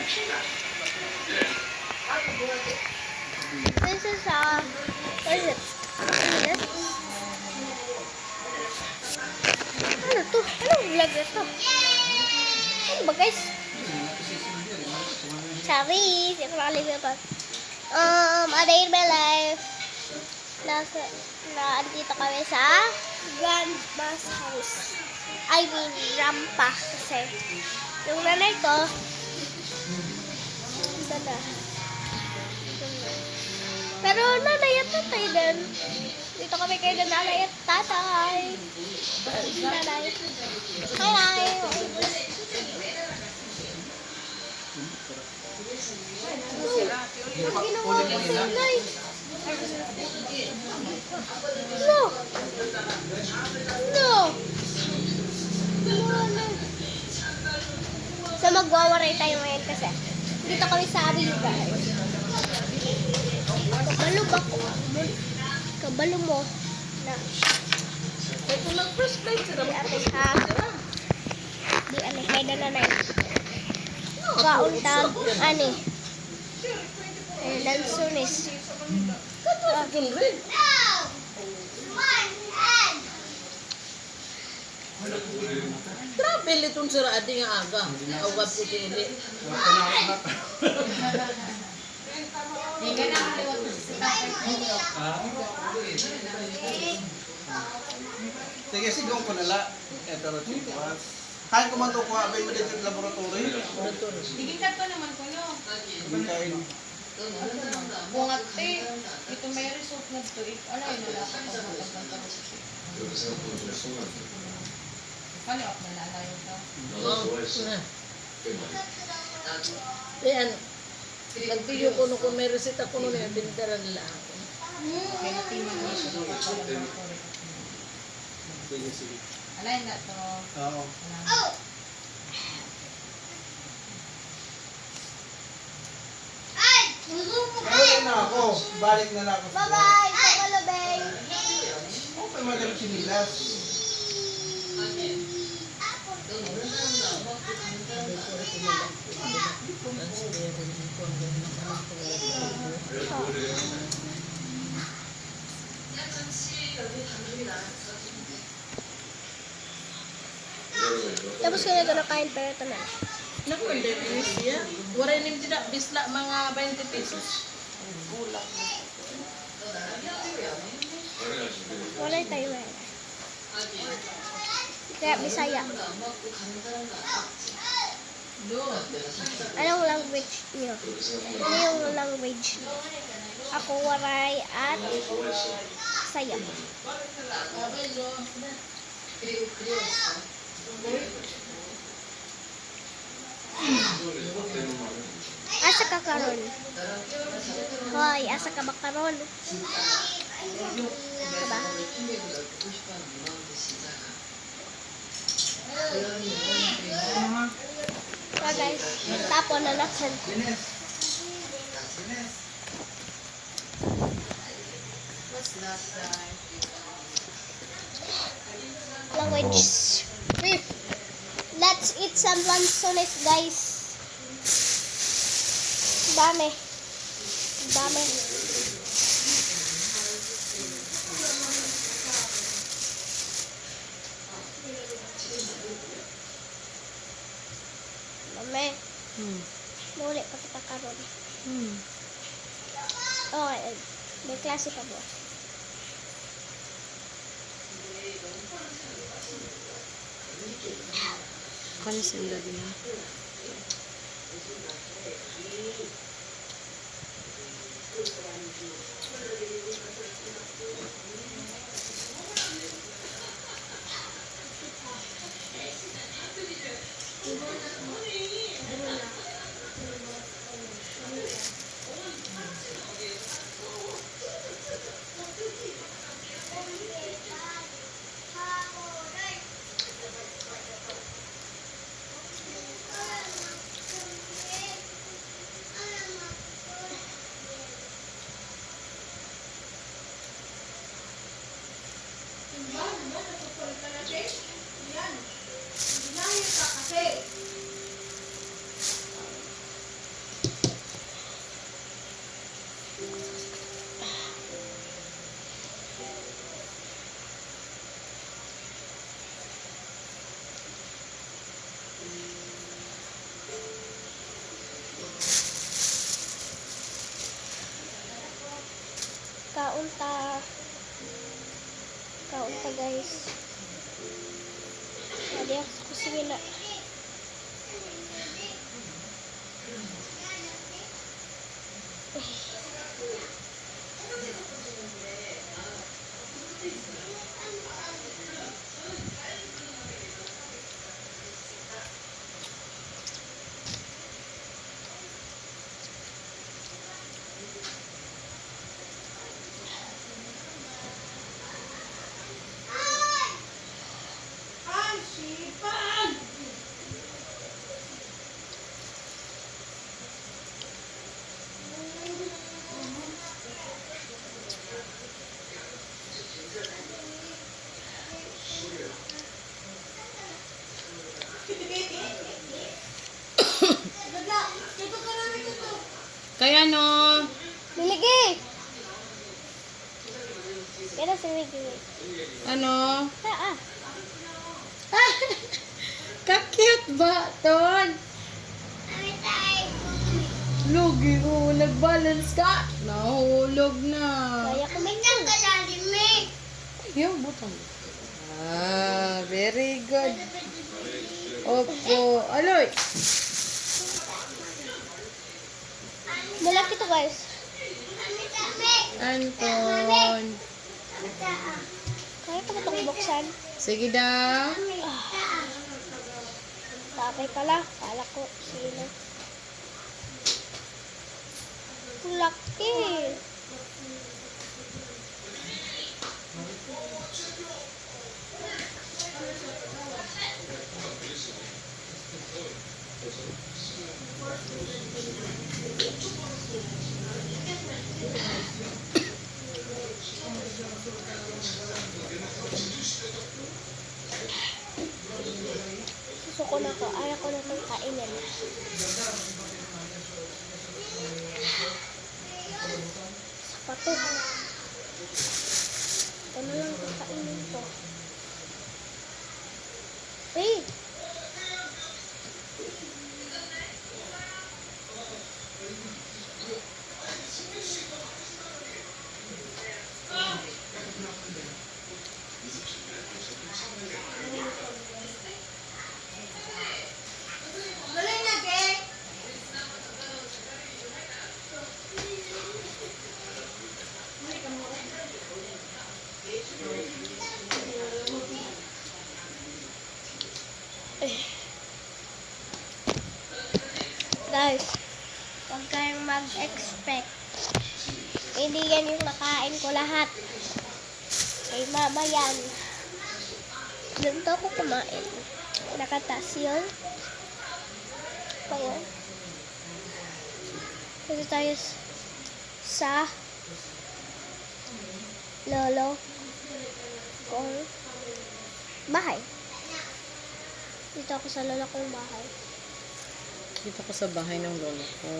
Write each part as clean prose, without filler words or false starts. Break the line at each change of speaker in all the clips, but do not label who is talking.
This is what is it? This? Ano to? Anong vlog ito? Ano ba guys? Charis! Ito nakalimutan. A day in my life. Andito kami sa grandma's house. I mean, rampa. Kasi yung nanay ko, ito na. Pero nanay at tatay din. Dito kami kay nanay at tatay. Nanay. Hi, nanay. Ang ginawa ko sa guys. No. No. No. So magwawaray tayo ngayon kasi dito kami sa Abiyo guys. Kabalo ba ko? Kabalo mo na.
Ito lang first place.
Di ate ha. Di ate kay nanay. Kauntag ani. Dan sunis.
Katulad rin. Travel itong sira adi nga aga. Awag ko tili.
Sige, sigong ko nala. Ito na chikuas. Kaya ko man ito kuha ba yung dito yung laboratory?
Digitan ko naman ko no.
Bigkain.
Bungat te. Ito may result na to. Ano yun nila ako follow up na lalayo to.
Oo. Ayan. Nagpiyo ko nung kung may resita ko nung yung binitaran nila ako.
Kaya natiman mo siya.
Sige, sige.
Alay na to.
Oo. Balik na ako. Balik na ako.
Bye-bye! Pakalabay!
Okay, magaling sinilas.
Tapos kaya ito nakain pero ito na.
Naku, hindi ko siya. Waray nim tidak bisla mga 20 pesos.
Wala tayo na. Kaya Bisaya. Anong language niyo? Ano yung language niyo? Ako waray at Bisaya. Asa ka karon? Hoy, asa ka ba karon? Diba? So guys, tapon na natin.
Sines. Sines.
Language. Let's eat some lansones, guys. Dami. Dami. Dami. Muli pa kita karon. Okay, may klase pa ba?
Kanisanda din.
Sige na.
Kaya no,
Biligi! Kaya si Biligi.
ano,
Ah, ah.
ka-cute ba, Ton? Lugi ko, nag-balance ka. Nahulog na.
Kaya kumitang kalalim eh.
Yung butang. Ah, very good. Opo. Aloy.
Malaki to guys.
Anton.
Kaya ko ba itong buksan?
Sige daw.
Tapay pala. Kala ko sino. Ang laki. Susuko na ko. Ayaw ko na itong kainin. Sapato. Ito na lang itong kainin ko. Eh! Guys, huwag kayong mag-expect. Hindi yan yung nakain ko lahat. Kay mama yan. Doon to ako kumain. Nakatas yun. Pa yun. Dito tayo sa lolo kong bahay. Dito ako sa lolo kong bahay.
Dito ko sa bahay ng lolo ko.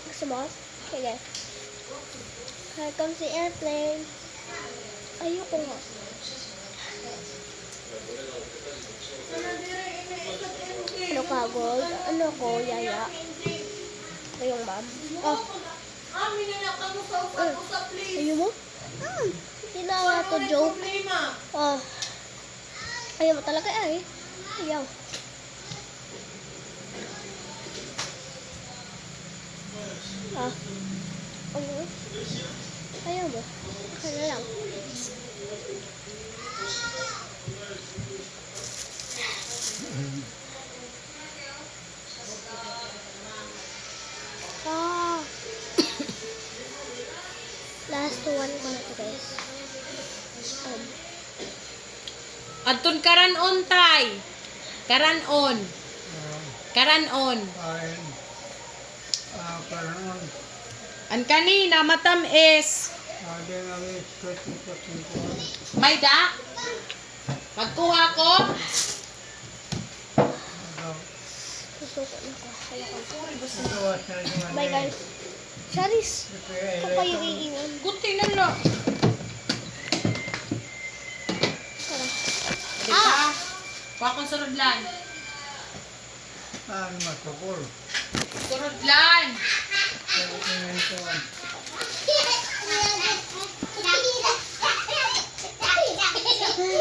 Gusto mo? Sige. Here comes the airplane. Ayoko nga. Ano ka, Gold? Ano ko, Yaya? Ito yung mom. Oh. Ayaw mo? Hindi na nga to joke. Oh. Ayaw mo talaga eh. Ayaw. Ah. Ayaw. Ayaw mo. Kaya lang. Ah. Last one ko na to guys.
Anton karan-on tay. Karan-on. Karan-on.
Karan.
An kanina matamis.
May da? Magkuha ko?
Susuko na ko. Bye guys. Charis. Ito pa yung iiwan.
Guti na lang.
Tara.
Di ba? Kuha kong surudlan. Surudlan.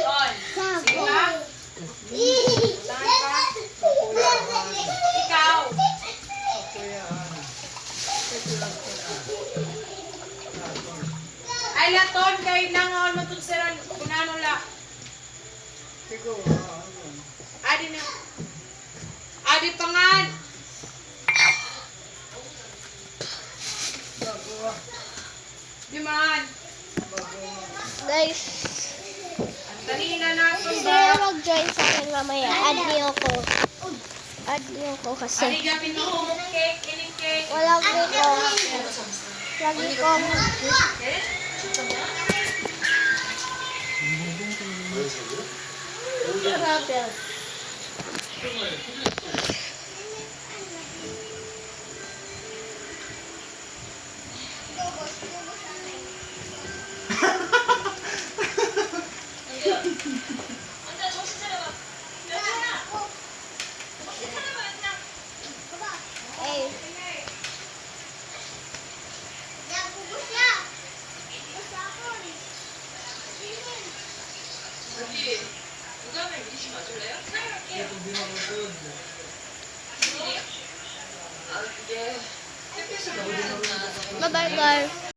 Tol. Sige ba? Ikaw. Ay, laton kay nangaon mo itong siran. Kunano la. Adi na. Adi pangan. Di man.
Guys.
Dali na natin
Gusto
ba?
nyo mag-join sa akin mamaya. Add niyo ako. Add niyo ako
Adi
kasi
gapin mo. Cake, ining cake.
walang ko. Lagi kong
Rapper.
eh. Bye-bye guys.